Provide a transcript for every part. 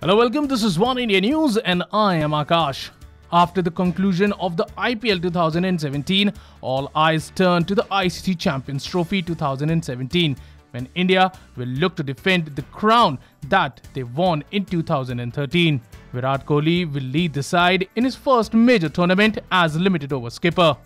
Hello, welcome. This is Oneindia News and I am Akash. After the conclusion of the IPL 2017, all eyes turn to the ICC Champions Trophy 2017 when India will look to defend the crown that they won in 2013. Virat Kohli will lead the side in his first major tournament as limited over skipper.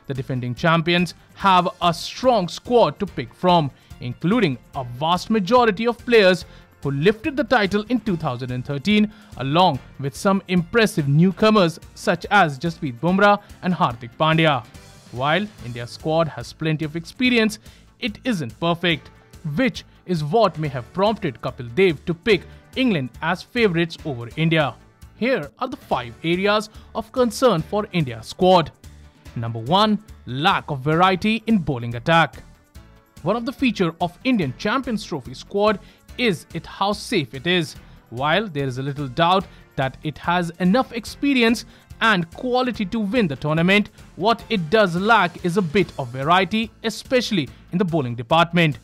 The defending champions have a strong squad to pick from, including a vast majority of players who lifted the title in 2013, along with some impressive newcomers such as Jasprit Bumrah and Hardik Pandya. While India's squad has plenty of experience, it isn't perfect, which is what may have prompted Kapil Dev to pick England as favourites over India. Here are the 5 areas of concern for India's squad. Number 1. Lack of variety in bowling attack. One of the features of Indian Champions Trophy squad is how safe it is. While there is a little doubt that it has enough experience and quality to win the tournament, what it does lack is a bit of variety, especially in the bowling department.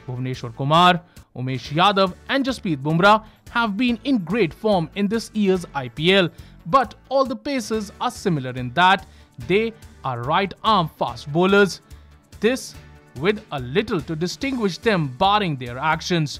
Bhuvneshwar Kumar, Umesh Yadav and Jasprit Bumrah have been in great form in this year's IPL, but all the pacers are similar in that they are right-arm fast bowlers. This with a little to distinguish them barring their actions.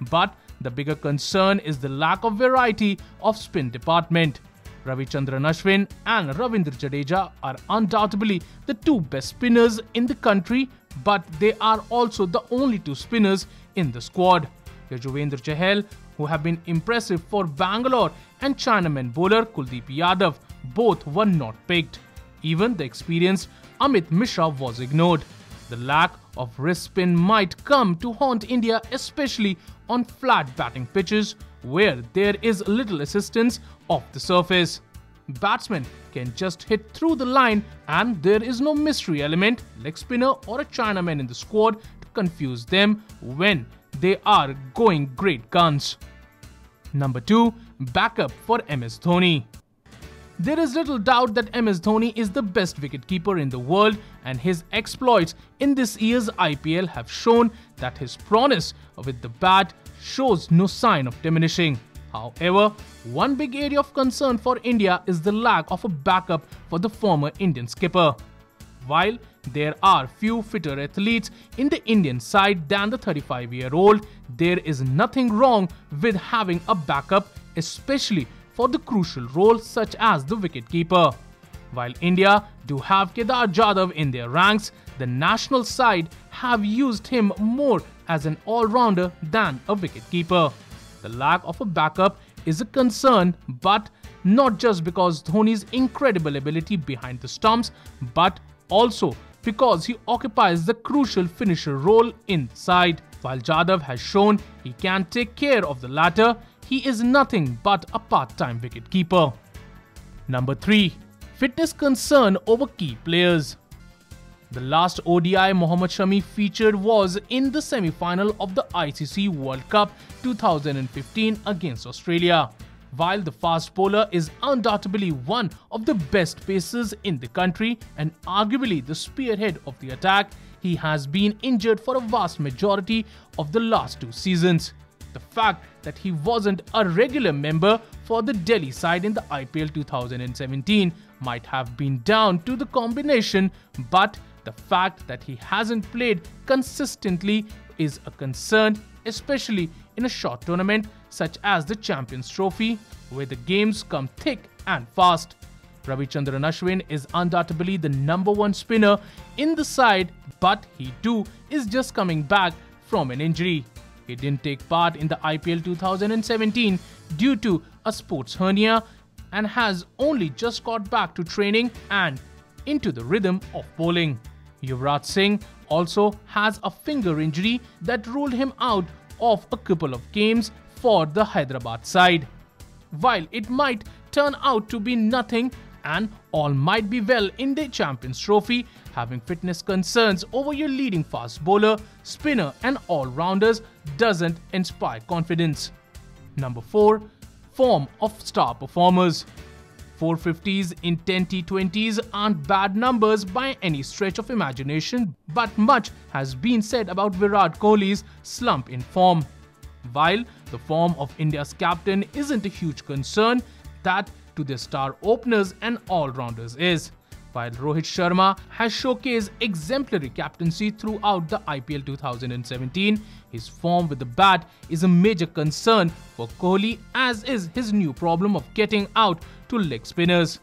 But the bigger concern is the lack of variety of spin department. Ravichandran Ashwin and Ravindra Jadeja are undoubtedly the 2 best spinners in the country, but they are also the only 2 spinners in the squad. Yuzvendra Chahal, who have been impressive for Bangalore, and Chinaman bowler Kuldeep Yadav, both were not picked. Even the experienced Amit Mishra was ignored. The lack of wrist spin might come to haunt India, especially on flat batting pitches where there is little assistance of the surface. Batsmen can just hit through the line and there is no mystery element, leg spinner or a Chinaman in the squad to confuse them when they are going great guns. Number 2. Backup for MS Dhoni. There is little doubt that MS Dhoni is the best wicketkeeper in the world, and his exploits in this year's IPL have shown that his prowess with the bat shows no sign of diminishing. However, one big area of concern for India is the lack of a backup for the former Indian skipper. While there are few fitter athletes in the Indian side than the 35-year-old, there is nothing wrong with having a backup, especially for the crucial roles such as the wicketkeeper. While India do have Kedar Jadhav in their ranks, the national side have used him more as an all-rounder than a wicketkeeper. The lack of a backup is a concern, but not just because Dhoni's incredible ability behind the stumps, but also because he occupies the crucial finisher role inside. While Jadhav has shown he can take care of the latter, he is nothing but a part-time wicketkeeper. Number 3. Fitness concern over key players. The last ODI Mohammad Shami featured was in the semi-final of the ICC World Cup 2015 against Australia. While the fast bowler is undoubtedly one of the best pacers in the country and arguably the spearhead of the attack, he has been injured for a vast majority of the last 2 seasons. The fact that he wasn't a regular member for the Delhi side in the IPL 2017 might have been down to the combination, but the fact that he hasn't played consistently is a concern, especially in a short tournament such as the Champions Trophy, where the games come thick and fast. Ravichandran Ashwin is undoubtedly the number 1 spinner in the side, but he too is just coming back from an injury. He didn't take part in the IPL 2017 due to a sports hernia and has only just got back to training and into the rhythm of bowling. Yuvraj Singh also has a finger injury that ruled him out of a couple of games for the Hyderabad side. While it might turn out to be nothing and all might be well in the Champions Trophy, having fitness concerns over your leading fast bowler, spinner and all-rounders doesn't inspire confidence. Number 4. Form of star performers. 450s in 10 T20s aren't bad numbers by any stretch of imagination, but much has been said about Virat Kohli's slump in form. While the form of India's captain isn't a huge concern, that to their star openers and all-rounders is. While Rohit Sharma has showcased exemplary captaincy throughout the IPL 2017, his form with the bat is a major concern for Kohli, as is his new problem of getting out to leg spinners.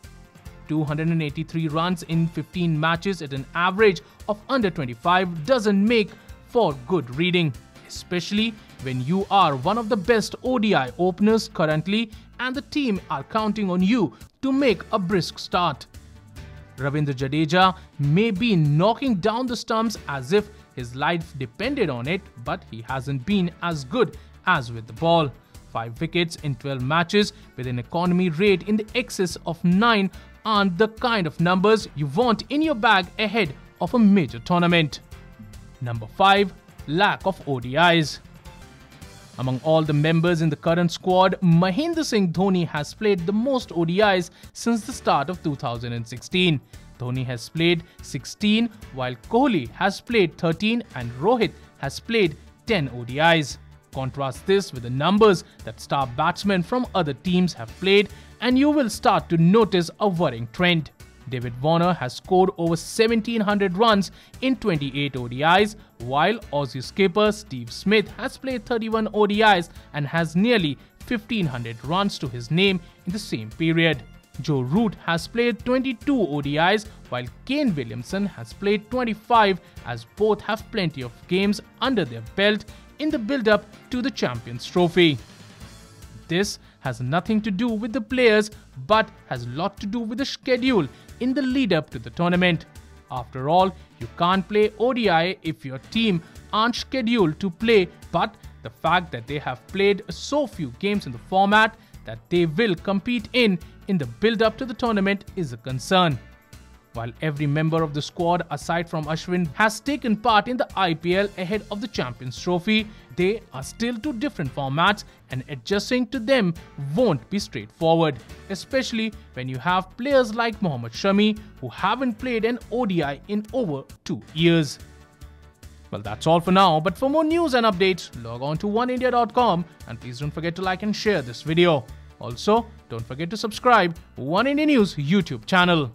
283 runs in 15 matches at an average of under 25 doesn't make for good reading, especially when you are one of the best ODI openers currently and the team are counting on you to make a brisk start. Ravindra Jadeja may be knocking down the stumps as if his life depended on it, but he hasn't been as good as with the ball. 5 wickets in 12 matches with an economy rate in the excess of 9 aren't the kind of numbers you want in your bag ahead of a major tournament. Number 5. Lack of ODIs. Among all the members in the current squad, Mahendra Singh Dhoni has played the most ODIs since the start of 2016. Dhoni has played 16, while Kohli has played 13 and Rohit has played 10 ODIs. Contrast this with the numbers that star batsmen from other teams have played and you will start to notice a worrying trend. David Warner has scored over 1,700 runs in 28 ODIs, while Aussie skipper Steve Smith has played 31 ODIs and has nearly 1,500 runs to his name in the same period. Joe Root has played 22 ODIs, while Kane Williamson has played 25, as both have plenty of games under their belt in the build-up to the Champions Trophy. This has nothing to do with the players but has a lot to do with the schedule in the lead-up to the tournament. After all, you can't play ODI if your team aren't scheduled to play, but the fact that they have played so few games in the format that they will compete in the build-up to the tournament is a concern. While every member of the squad aside from Ashwin has taken part in the IPL ahead of the Champions Trophy, they are still two different formats and adjusting to them won't be straightforward, especially when you have players like Mohammad Shami who haven't played an ODI in over 2 years. Well, that's all for now, but for more news and updates, log on to oneindia.com and please don't forget to like and share this video. Also, don't forget to subscribe to One India News YouTube channel.